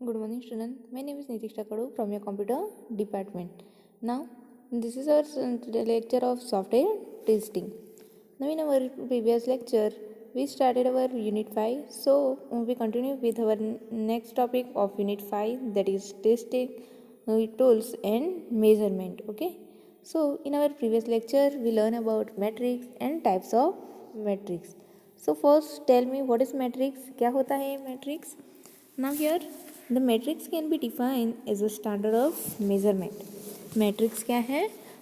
Good morning, student. My name is Nitisha Kadu from your computer department. Now, this is our lecture of software testing. Now, in our previous lecture, we started our unit 5. So, we continue with our next topic of unit 5, that is testing tools and measurement. Okay. So, in our previous lecture, we learn about metrics and types of metrics. So, first, tell me what is metrics? क्या होता है metrics? Now here the matrix can be defined as a standard of measurement. Matrix क्या है?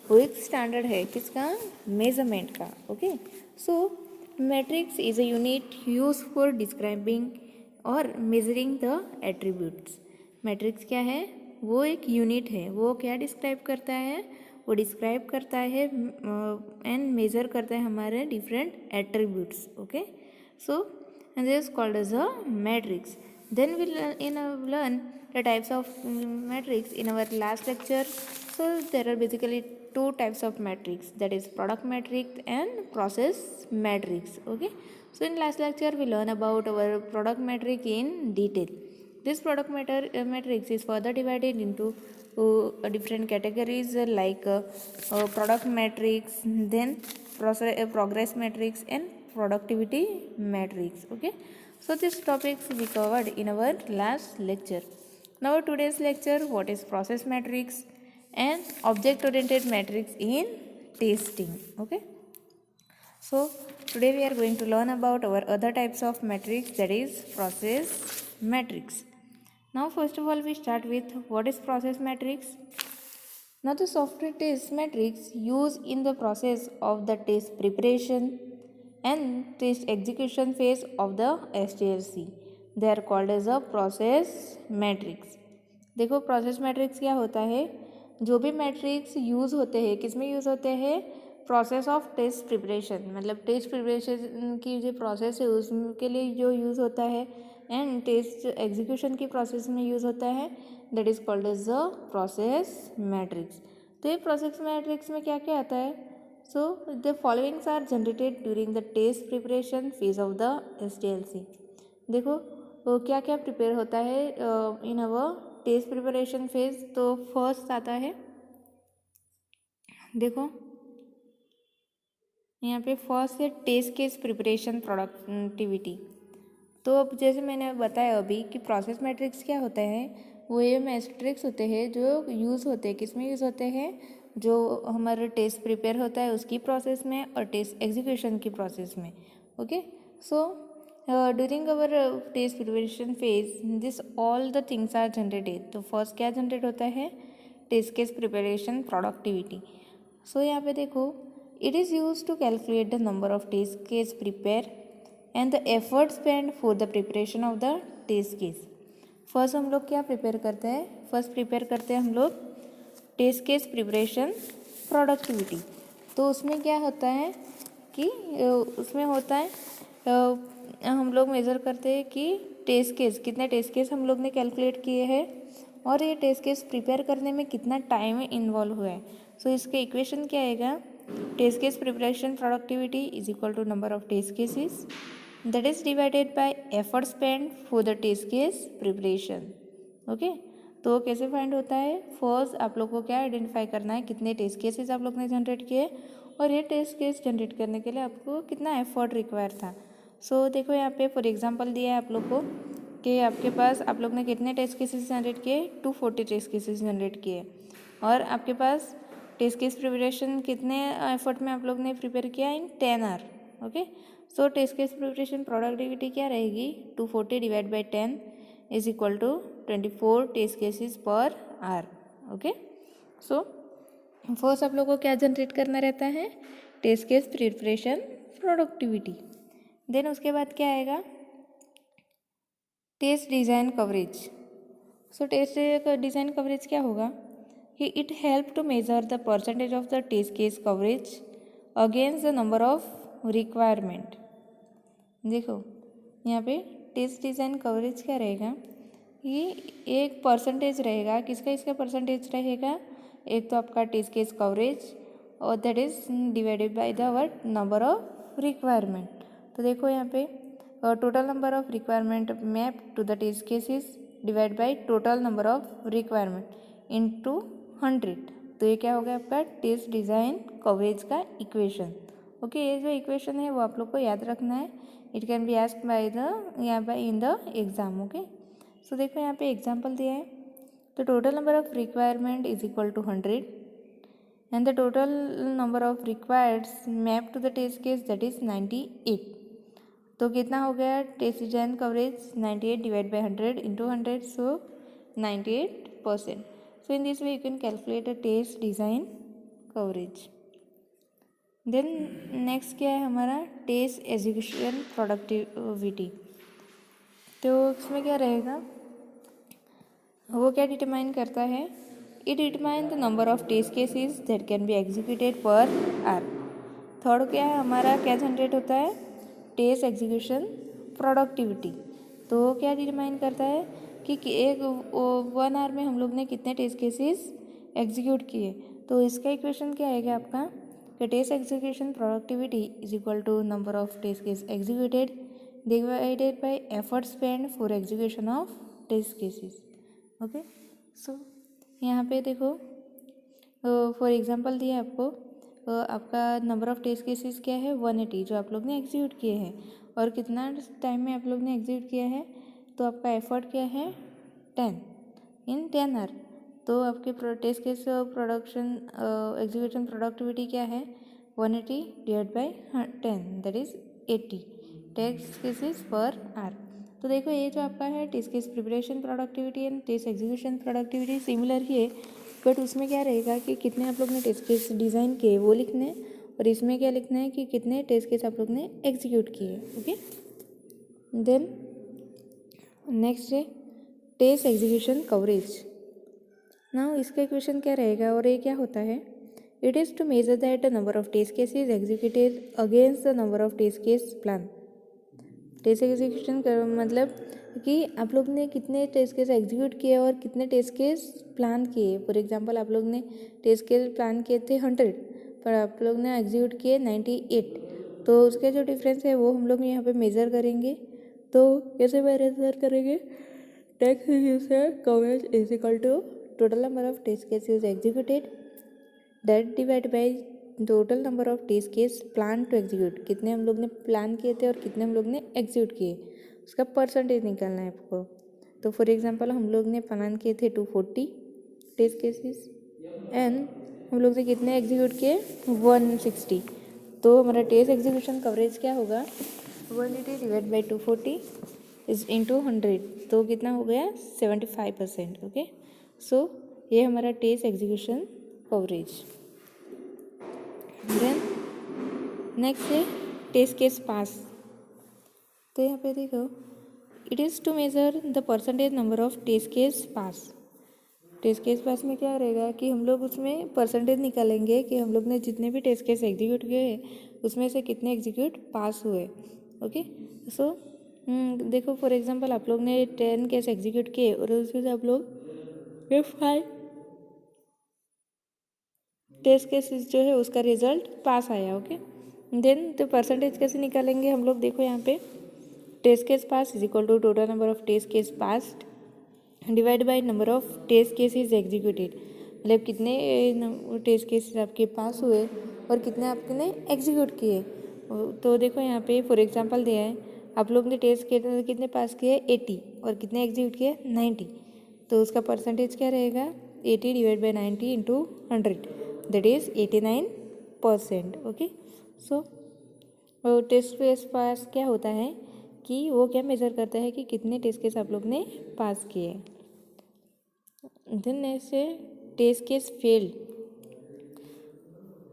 वो एक standard है किसका? Measurement का. Okay. So matrix is a unit use for describing और मेजरिंग द एट्रीब्यूट्स. मैट्रिक्स क्या है? वो एक यूनिट है. वो क्या डिस्क्राइब करता है? वो डिस्क्राइब करता है एंड मेजर करता है हमारे different attributes. Okay. So this is called as a matrix. Then we learn the types of matrix in our last lecture. So there are basically two types of matrix, that is product matrix and process matrix. Okay. So in last lecture we learn about our product matrix in detail. This product matrix is further divided into different categories like product matrix, then progress matrix and productivity matrix. Okay. So these topics we covered in our last lecture. Now today's lecture, what is process matrix and object oriented matrix in testing. Okay. So today we are going to learn about our other types of matrix, that is process matrix. Now first of all we start with what is process matrix. Now the software test matrix used in the process of the test preparation and test execution phase of the STLC. They are called as a process matrix. देखो process matrix क्या होता है? जो भी matrix use होते हैं किस में यूज़ होते हैं? प्रोसेस ऑफ टेस्ट प्रिपरेशन, मतलब टेस्ट प्रिपरेशन की जो प्रोसेस है उसके लिए जो यूज़ होता है एंड टेस्ट एग्जीक्यूशन की प्रोसेस में यूज़ होता है, that is called as the process matrix. तो ये प्रोसेस मैट्रिक्स में क्या क्या आता है? So the followings are generated during the test preparation phase of the STLC. देखो क्या क्या प्रिपेयर होता है in our test preparation phase. तो फर्स्ट आता है, देखो यहाँ पे फर्स्ट है टेस्ट केस प्रिपरेशन प्रोडक्टिविटी. तो अब जैसे मैंने बताया अभी कि प्रोसेस मैट्रिक्स क्या होता है, वो ये मैट्रिक्स होते हैं जो यूज़ होते हैं किस में यूज़ होते हैं? जो हमारा टेस्ट प्रिपेयर होता है उसकी प्रोसेस में और टेस्ट एग्जीक्यूशन की प्रोसेस में. Okay. So during our test preparation phase this all the things are generated. तो फर्स्ट क्या जनरेट होता है? Test case preparation productivity. So यहाँ पे देखो, it is use to calculate the number of test case prepare and the effort spend for the preparation of the test case. First हम लोग क्या प्रिपेयर करते हैं? फर्स्ट प्रिपेयर करते हैं हम लोग टेस्ट केस प्रिपरेशन प्रोडक्टिविटी. तो उसमें क्या होता है कि उसमें होता है हम लोग मेज़र करते हैं कि टेस्ट केस कितने टेस्ट केस हम लोग ने कैलकुलेट किए हैं और ये टेस्ट केस प्रिपेयर करने में कितना टाइम इन्वॉल्व हुआ है. सो इसके इक्वेशन क्या आएगा? Test case preparation productivity is equal to number of test cases that is divided by effort spent for the test case preparation. Okay. तो कैसे फाइंड होता है? फर्स्ट आप लोग को क्या आइडेंटिफाई करना है? कितने टेस्ट केसेस आप लोग ने जनरेट किए और ये टेस्ट केस जनरेट करने के लिए आपको कितना एफर्ट रिक्वायर था. सो देखो यहाँ पे फॉर एग्जांपल दिया है आप लोग को कि आपके पास आप लोग ने कितने टेस्ट केसेस जनरेट किए? 240 टेस्ट केसेस जनरेट किए. और आपके पास टेस्ट केस प्रिपरेशन कितने एफर्ट में आप लोग ने प्रिपेयर किया? In 10 hour. Okay. So test case preparation productivity क्या रहेगी? 240 divide by 10 is equal to 24 test cases per hour. Okay. So first आप लोग को क्या जनरेट करना रहता है? Test case preparation productivity. Then उसके बाद क्या आएगा? Test design coverage. So test design coverage क्या होगा कि it help to measure the percentage of the test case coverage against the number of requirement. देखो यहाँ पे टेस्ट डिज़ाइन कवरेज क्या रहेगा? ये एक परसेंटेज रहेगा. किसका इसका परसेंटेज रहेगा? एक तो आपका टेस्ट केस कवरेज और that is divided by the our number of requirement. तो देखो यहाँ पे total number of requirement map to the test cases divide by total number of requirement into 100। तो ये क्या हो गया आपका टेस्ट डिज़ाइन कवरेज का इक्वेशन। ओके, ये जो इक्वेशन है वो आप लोग को याद रखना है। It can be asked by the यहाँ by in the exam. Okay, so देखो यहाँ पे एग्जाम्पल दिया है। तो total number of requirement is equal to 100 and the total number of required map to the test case that is 98। तो कितना हो गया test design coverage 98 divide by 100 into 100, so 98%। So in this way you can calculate a test design coverage. Then next क्या है हमारा test execution productivity. तो इसमें क्या रहेगा, वो क्या डिटरमाइन करता है, it determine the number of test cases that can be executed per hour. Third क्या है हमारा क्या जनरेट होता है टेस्ट एग्जीक्यूशन प्रोडक्टिविटी। तो क्या डिटरमाइन करता है कि एक 1 आवर में हम लोग ने कितने टेस्ट केसेस एग्जीक्यूट किए। तो इसका इक्वेशन क्या आएगा आपका कि test execution productivity is equal to number of test case executed divided by effort spend for execution of test cases. Okay, so यहाँ पे देखो फॉर एग्जांपल दिया है आपको, आपका नंबर ऑफ टेस्ट केसेस क्या है 180 जो आप लोग ने एग्जीक्यूट किए हैं, और कितना टाइम में आप लोग ने एग्जीक्यूट किया है, तो आपका एफर्ट क्या है 10 इन 10 आवर। तो आपके test case production execution productivity क्या है 180 divide by 10 that is 80 test cases per hour. तो देखो ये जो आपका है test case preparation productivity and test execution productivity similar ही है, बट उसमें क्या रहेगा कि कितने आप लोग ने टेस्ट केस डिज़ाइन किए वो लिखने हैं, और इसमें क्या लिखना है कि कितने टेस्ट केस आप लोग ने एग्जीक्यूट किए। ओके, देन नेक्स्ट है टेस्ट एग्जीक्यूशन कवरेज। नाउ इसका इक्वेशन क्या रहेगा और ये क्या होता है, it is to measure that the number of test cases executed against the number of test case plan. Test execution कर मतलब कि आप लोग ने कितने टेस्ट केस एग्जीक्यूट किए और कितने टेस्ट केस प्लान किए। फॉर एग्जांपल आप लोग ने टेस्ट केस प्लान किए थे 100 पर आप लोग ने एग्जीक्यूट किए 98, तो उसके जो डिफरेंस है वो हम लोग यहाँ पे मेज़र करेंगे। तो कैसे मेज़र करेंगे, test execution coverage is equal to total number of test cases executed that divide by total number of test case plan to execute, कितने हम लोग ने प्लान किए थे और कितने हम लोग ने एग्जीक्यूट किए, उसका परसेंटेज निकालना है आपको। तो फॉर एग्जांपल हम लोग ने प्लान किए थे 240 टेस्ट केसेस एंड हम लोग ने कितने एग्जीक्यूट किए 160। तो हमारा टेस्ट एग्जीक्यूशन कवरेज क्या होगा 180 डिवाइड बाई 240 इज इंटू 100, तो कितना हो गया 75%। ओके, सो ये हमारा test execution coverage. Then next है टेस्ट केस पास। तो यहाँ पे देखो it is to measure the percentage number of test case pass. Test case pass में क्या रहेगा कि हम लोग उसमें परसेंटेज निकालेंगे कि हम लोग ने जितने भी टेस्ट केस एग्जीक्यूट किए हैं उसमें से कितने एग्जीक्यूट पास हुए। ओके, सो देखो फॉर एग्जांपल आप लोग ने 10 केस एग्जीक्यूट किए और उसमें से आप लोग 5 टेस्ट केसेस जो है उसका रिजल्ट पास आया। ओके, देन तो परसेंटेज कैसे निकालेंगे हम लोग, देखो यहाँ पे test case pass is equal to total number of test case passed divide by number of test cases executed, मतलब कितने टेस्ट केसेस आपके पास हुए और कितने आपने एग्जीक्यूट किए। तो देखो यहाँ पे फॉर एग्जांपल दिया है आप लोग ने टेस्ट कितने पास किए 80 और कितने एग्जीक्यूट किए 90, तो उसका परसेंटेज क्या रहेगा 80 divide by 90 into 100 that is 89%। Okay, so test case pass क्या होता है कि वो क्या मेज़र करता है कि कितने टेस्ट केस आप लोग ने पास किए। देन नेक्स्ट है टेस्ट केस फेल्ड।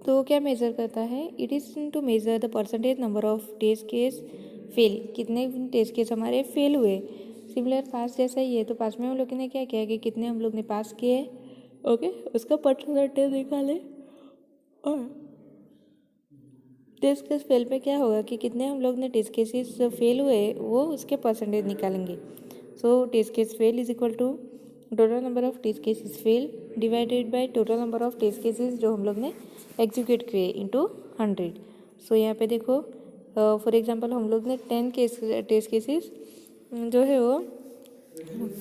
तो क्या मेज़र करता है, it is to measure the percentage number of test case fail, कितने टेस्ट केस हमारे फेल हुए। सिमिलर पास जैसा ही है, तो पास में हम लोग ने क्या किया कि कितने हम लोग ने पास किए। ओके, उसका परसेंटेज निकाले और टेस्ट केस फेल पे क्या होगा कि कितने हम लोग ने टेस्ट केसेस फेल हुए वो उसके परसेंटेज निकालेंगे। So test case fail is equal to total number of test cases fail divided by total number of test cases जो हम लोग ने एग्जीक्यूट किए इंटू 100। सो यहाँ पे देखो फॉर एग्जांपल हम लोग ने 10 टेस्ट केसेस जो है वो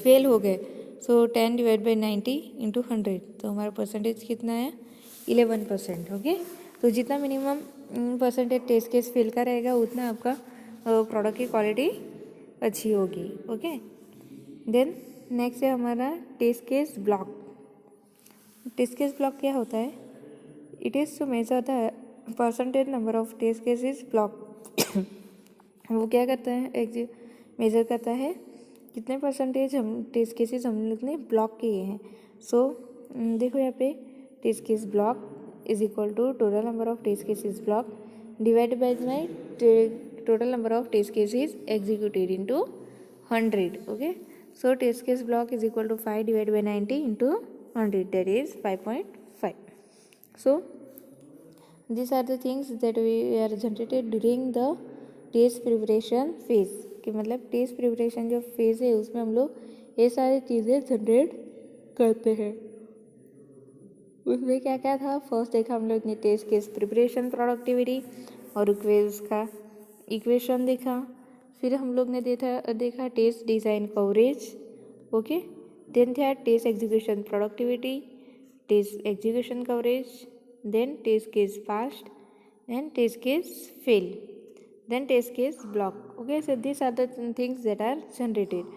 फेल हो गए, सो 10/90 इंटू 100, तो हमारा परसेंटेज कितना है 11%। ओके, तो जितना minimum percentage test case fail का रहेगा उतना आपका प्रोडक्ट की क्वालिटी अच्छी होगी। ओके, देन नेक्स्ट है हमारा test case block. Test case block क्या होता है? It is to measure the percentage number of test cases block. वो क्या करता है, मेजर करता है कितने परसेंटेज हम टेस्ट केसेस हम लोग ने ब्लॉक किए हैं। सो देखो यहाँ पे test case block is equal to total number of test cases block divide by my total number of test cases executed into 100. Okay, so test case block is equal to 5 divided by 90 into 100, that is 5.5. So these are the things that we are generated during the test preparation phase. कि मतलब test preparation जो phase है उसमें हम लोग ये सारी चीज़ें जनरेट करते हैं। उसमें क्या क्या था, फर्स्ट देखा हम लोग ने टेस्ट केस प्रिपरेशन प्रोडक्टिविटी और उसका इक्वेशन देखा। फिर हम लोग ने देखा test design coverage. Okay, then था test execution productivity, test execution coverage, then test case fast and test case fail, then test case block. Okay, so these are the things that are generated.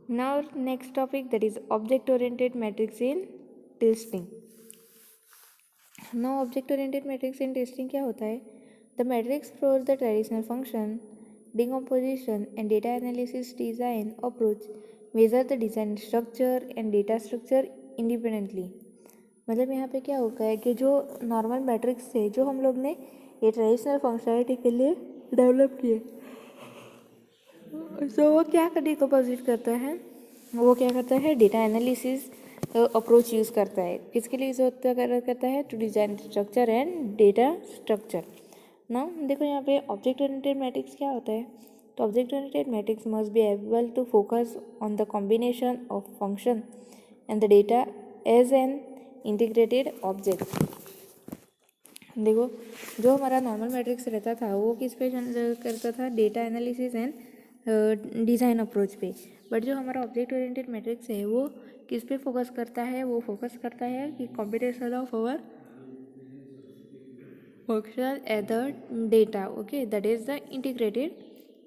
Now next topic, that is object oriented matrix in testing. Now object oriented matrix in testing क्या होता है? The matrix follows the traditional function decomposition and data analysis design approach measure the design structure and data structure independently. मतलब यहाँ पे क्या होता है कि जो नॉर्मल मैट्रिक्स है जो हम लोग ने ये ट्रेडिशनल फंक्शनलिटी के लिए डेवलप किए, तो वो क्या डिकम्पोजिट करता है, वो क्या करता है डेटा एनालिसिस अप्रोच यूज़ करता है। किसके लिए यूज़ करता है? To design structure and data structure. ना देखो यहाँ पे ऑब्जेक्ट ओरिएंटेड मैट्रिक्स क्या होता है, तो object oriented matrix must be able to focus on the combination of function and the data as an integrated object. देखो जो हमारा नॉर्मल मैट्रिक्स रहता था वो किस पे करता था, data analysis and design approach पे, बट जो हमारा ऑब्जेक्ट ओरिएंटेड मैट्रिक्स है वो किस पे फोकस करता है, वो फोकस करता है कि combination of our function at the data. Okay, that is the integrated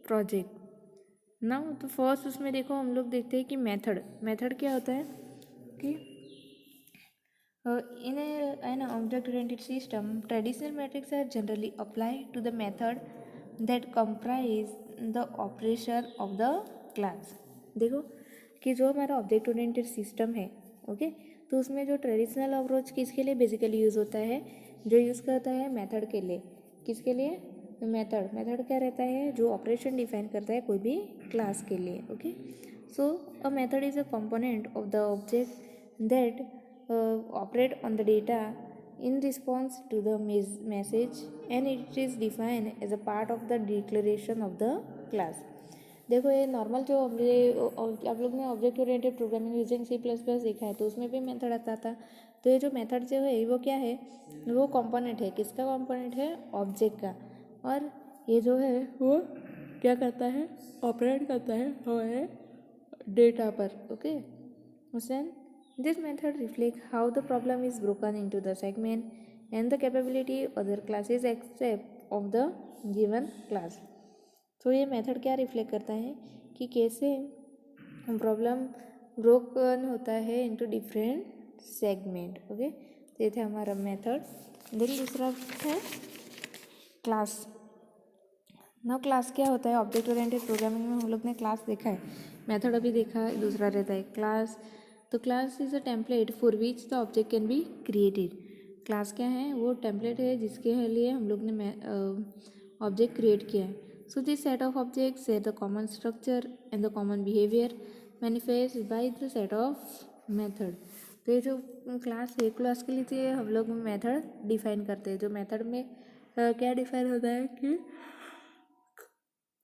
project. ना तो फर्स्ट उसमें देखो हम लोग देखते हैं कि मेथड क्या होता है कि in an object-oriented system, traditional metrics are generally applied to the method that comprise the operation of the class. देखो कि जो हमारा ऑब्जेक्ट ओरिएंटेड सिस्टम है, ओके, तो उसमें जो ट्रेडिशनल अप्रोच किसके लिए बेसिकली यूज़ होता है, जो यूज़ करता है मेथड के लिए। किसके लिए? मेथड क्या रहता है, जो ऑपरेशन डिफाइन करता है कोई भी क्लास के लिए। Okay, so a method is a component of the object that operate on the data in response to the message and it is defined as a part of the declaration of the class. देखो ये normal जो आप लोग ने object oriented programming using C++ देखा है, तो उसमें भी मेथड आता था। तो ये जो मेथड जो है वो क्या है, वो कंपोनेंट है। किसका कंपोनेंट है? ऑब्जेक्ट का। और ये जो है वो क्या करता है, ऑपरेट करता है वो है डेटा पर। ओके, उससे this method reflects how the problem is broken into the segment and the capability other classes accept of the given class. तो ये मेथड क्या रिफ्लेक्ट करता है कि कैसे प्रॉब्लम ब्रोकन होता है इनटू डिफरेंट सेगमेंट। ओके, तो ये थे हमारा मेथड। देन दूसरा है क्लास। ना क्लास क्या होता है, ऑब्जेक्ट ओरिएंटेड प्रोग्रामिंग में हम लोग ने क्लास देखा है, मेथड अभी देखा, दूसरा रहता है क्लास। तो class is a template for which the object can be created. Class क्या है, वो टेम्पलेट है जिसके लिए हम लोग ने ऑब्जेक्ट क्रिएट किया है। So this set of objects share the common structure and the common behaviour manifest by the set of method. तो ये जो क्लास है, क्लास के लिए हम लोग मेथड डिफाइन करते हैं। जो मेथड में क्या डिफाइन होता है कि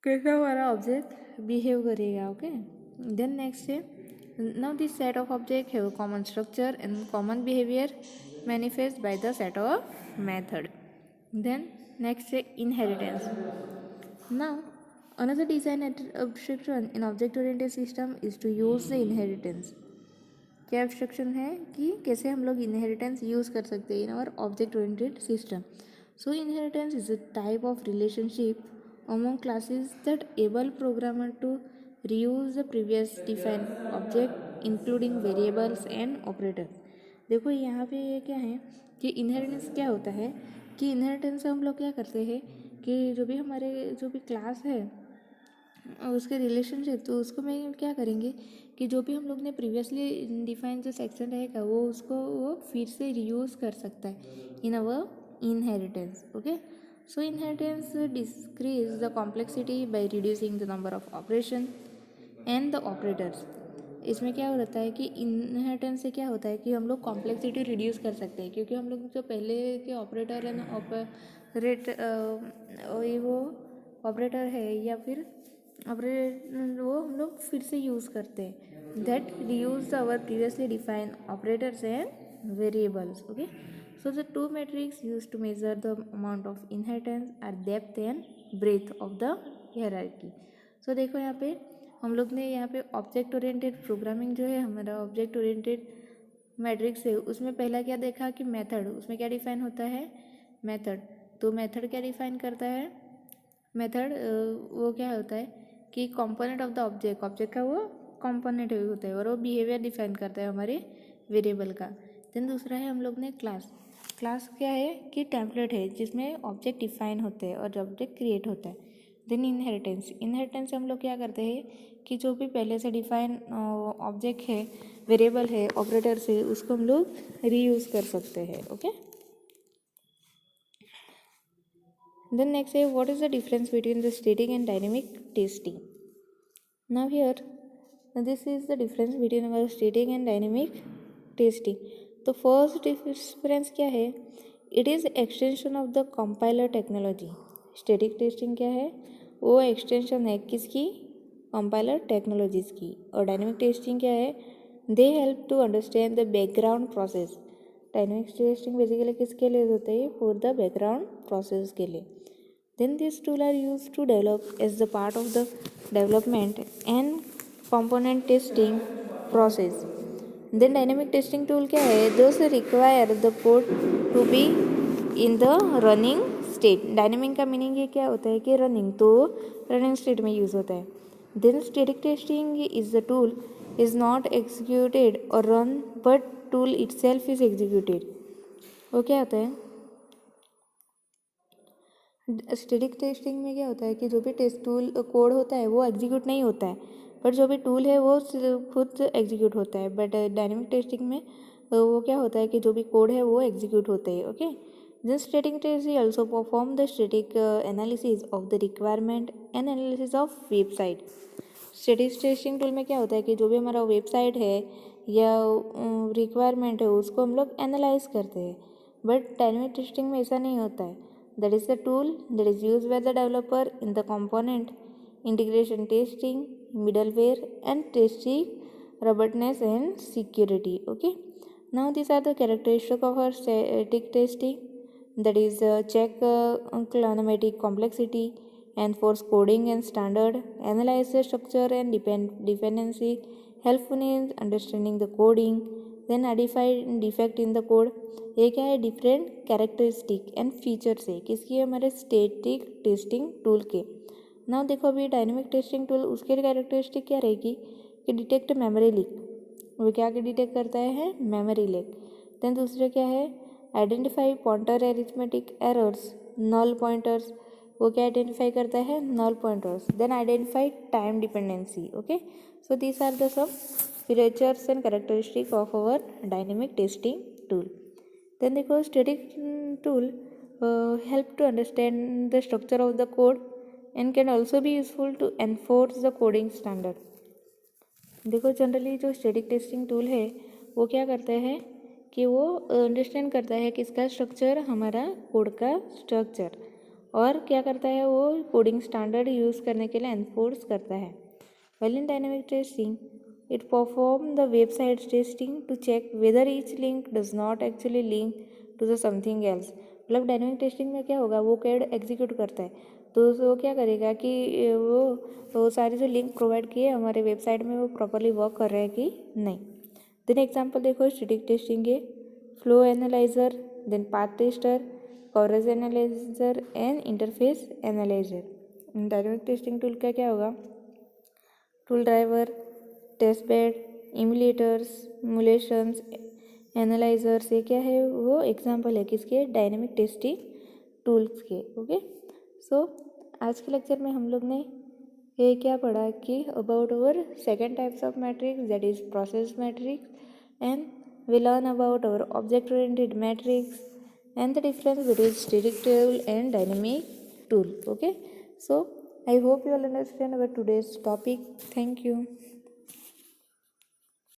कैसे हमारा ऑब्जेक्ट बिहेव करेगा। ओके, देन नेक्स्ट है now this set of objects have a common structure and common behavior manifest by the set of method. Then next है inheritance. Now Another design abstraction in object-oriented system is to use the inheritance. क्या abstraction है कि कैसे हम लोग inheritance use कर सकते हैं in our object oriented system. So inheritance is a type of relationship among classes that able programmer to reuse the previous defined object including variables and operators. देखो यहाँ पे ये क्या है कि इनहेरिटेंस क्या होता है कि इनहेरिटेंस से हम लोग क्या करते हैं कि जो भी क्लास है उसके रिलेशनशिप, तो उसको मैं क्या करेंगे कि जो भी हम लोग ने प्रीवियसली डिफाइन जो सेक्शन रहेगा वो फिर से रीयूज़ कर सकता है in our inheritance. Okay. So inheritance decrease the complexity by reducing the number of operation and the operators. इसमें क्या होता है कि इनहेरिटेंस से क्या होता है कि हम लोग कॉम्प्लेक्सिटी रिड्यूस कर सकते हैं, क्योंकि हम लोग जो पहले के ऑपरेटर है ना वो ऑपरेटर है या फिर वो हम लोग फिर से यूज़ करते हैं. That reuse our previously define operators and variables. Okay. So the two metrics use to measure the amount of inheritance are depth and breadth of the hierarchy. So देखो यहाँ पे हम लोग ने यहाँ पे ऑब्जेक्ट ओरिएंटेड प्रोग्रामिंग जो है हमारा ऑब्जेक्ट ओरिएंटेड मैट्रिक्स है, उसमें पहला क्या देखा कि मेथड. उसमें क्या डिफाइन होता है? मेथड. तो मेथड क्या डिफाइन करता है? मेथड वो क्या होता है कि कंपोनेंट ऑफ द ऑब्जेक्ट का वो कंपोनेंट होता है और वो बिहेवियर डिफाइन करता है हमारे वेरिएबल का. देन दूसरा है हम लोग ने क्लास. क्लास क्या है कि टेम्पलेट है जिसमें ऑब्जेक्ट डिफाइन होते हैं और ऑब्जेक्ट क्रिएट होता है. देन इनहेरिटेंस से हम लोग क्या करते हैं कि जो भी पहले से डिफाइन ऑब्जेक्ट है, वेरिएबल है, ऑपरेटर से, उसको हम लोग रीयूज़ कर सकते हैं. Okay. Then next say what is the difference between the static and dynamic testing. Now here this is the difference between our static and dynamic testing. तो फर्स्ट डिफरेंस क्या है? It is extension of the compiler technology. Static testing क्या है? वो extension है किसकी? Compiler technologies की. और डायनेमिक टेस्टिंग क्या है? They help to understand the background process. Dynamic testing basically किसके लिए होता है? फॉर द बैकग्राउंड प्रोसेस के लिए. Then these tools are used to develop as the part of the development and component testing process. Then dynamic testing tool क्या है? Those require the code to be in the running state. Dynamic का meaning ये क्या होता है कि running, तो running state में यूज़ होता है. Then static testing is the tool is not executed or run but tool itself is executed. वो क्या होता है? स्टैटिक टेस्टिंग में क्या होता है कि जो भी टेस्ट टूल कोड होता है वो एग्जीक्यूट नहीं होता है, पर जो भी टूल है वो खुद एग्जीक्यूट होता है. बट डायनेमिक टेस्टिंग में वो क्या होता है कि जो भी कोड है वो एग्जीक्यूट होते हैं. Okay. Then static testing also perform the static analysis of the requirement and analysis of website. Static testing tool में क्या होता है कि जो भी हमारा वेबसाइट है या रिक्वायरमेंट है उसको हम लोग एनालाइज करते हैं. बट डायनेमिक टेस्टिंग में ऐसा नहीं होता है. That is the tool that is used by the developer in the component integration testing, middleware and testing robustness and security. Okay. Now these are the characteristics of our static testing. That is check climatic complexity, enforce coding and standard, analyze the structure and dependency, helpful in understanding the coding, then identify defect in the code. ये क्या है? Different characteristic and features है किसकी? हमारे static testing tool के. ना देखो अभी डायनेमिक टेस्टिंग टूल उसके कैरेक्टरिस्टिक क्या रहेगी कि डिटेक्ट मेमोरी लीक. वो क्या डिटेक्ट करता है? Memory leak. देन दूसरे क्या है? Identify pointer arithmetic errors, null pointers. वो क्या आइडेंटिफाई करता है? Null pointers. Then identify time dependency. Okay. So these are the some features and characteristic of our dynamic testing tool. Then देखो static tool help to understand the structure of the code and can also be useful to enforce the coding standard. देखो generally जो static testing tool है वो क्या करता है कि वो अंडरस्टैंड करता है किसका स्ट्रक्चर? हमारा कोड का स्ट्रक्चर. और क्या करता है? वो कोडिंग स्टैंडर्ड यूज़ करने के लिए एनफोर्स करता है. While in dynamic testing, it performs the website testing to check whether each link does not actually link to the something else. मतलब डायनेमिक टेस्टिंग में क्या होगा? वो कोड एग्जीक्यूट करता है तो वो क्या करेगा कि वो सारी जो लिंक प्रोवाइड किए हमारे वेबसाइट में वो प्रॉपरली वर्क कर रहे हैं कि नहीं। देन एग्जांपल देखो स्टैटिक टेस्टिंग के flow analyser, then path tester, coverage analyser and interface analyser. Dynamic testing tool का क्या होगा, tool driver, test bed, emulators, simulations, analysers, ये क्या है, वो एग्जांपल है किसके, डायनेमिक टेस्टिंग टूल्स के। ओके, सो आज के लेक्चर में हम लोग ने ये क्या पढ़ा कि about our second types of matrix, that is process matrix, and we learn about our object oriented matrix and the difference between static tool and dynamic tool. Okay, so I hope you all understand our today's topic. Thank you.